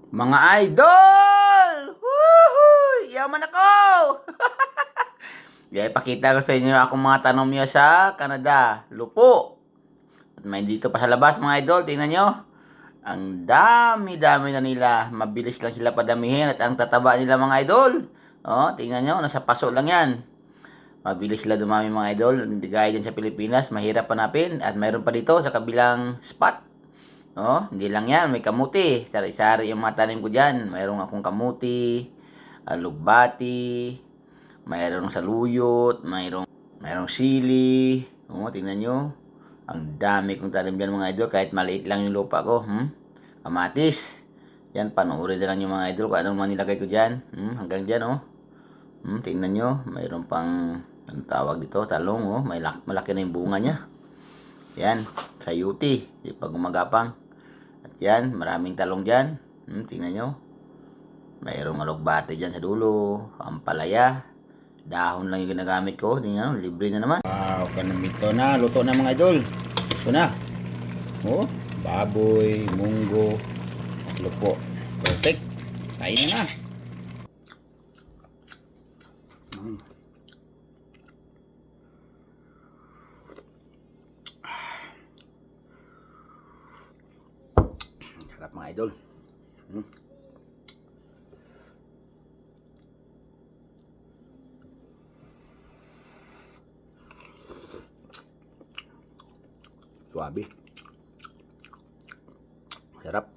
Mga idol! Woohoo! Yaman ako! Ipakita ko sa inyo akong mga tanong niya sa Canada. Lupo. At may dito pa sa labas mga idol. Tingnan nyo. Ang dami-dami na nila. Mabilis lang sila padamihin at ang tataba nila mga idol. Oh, tingnan nyo. Nasa paso lang yan. Mabilis sila dumami mga idol. Hindi gaya dyan sa Pilipinas. Mahirap hanapin. At mayroon pa dito sa kabilang spot. Oh, hindi lang yan, may kamuti. Sari-sari yung mga tanim ko dyan. Mayroon akong kamuti, alugbati, mayroong saluyot, mayroong sili. Oh, tingnan nyo. Ang dami kong tanim dyan mga idol, kahit maliit lang yung lupa ko. Kamatis. Yan, panoorin na lang yung mga idol kung anong mga nilagay ko dyan. Hanggang dyan, oh. Tingnan nyo, mayroon pang, ang tawag dito, talong, oh. Malaki na yung bunga niya. Yan, sayuti, di pa gumagapang. At yan, maraming talong dyan. Tingnan nyo. Mayroong alugbate dyan sa dulo. Ampalaya. Dahon lang yung ginagamit ko. Tingnan nyo, libre na naman. Wow, kanamito na. Luto na mga idol. Ito na. Oh, baboy, munggo, lupo. Perfect. Kain na. Sarap mga idol. Suabe. Sarap.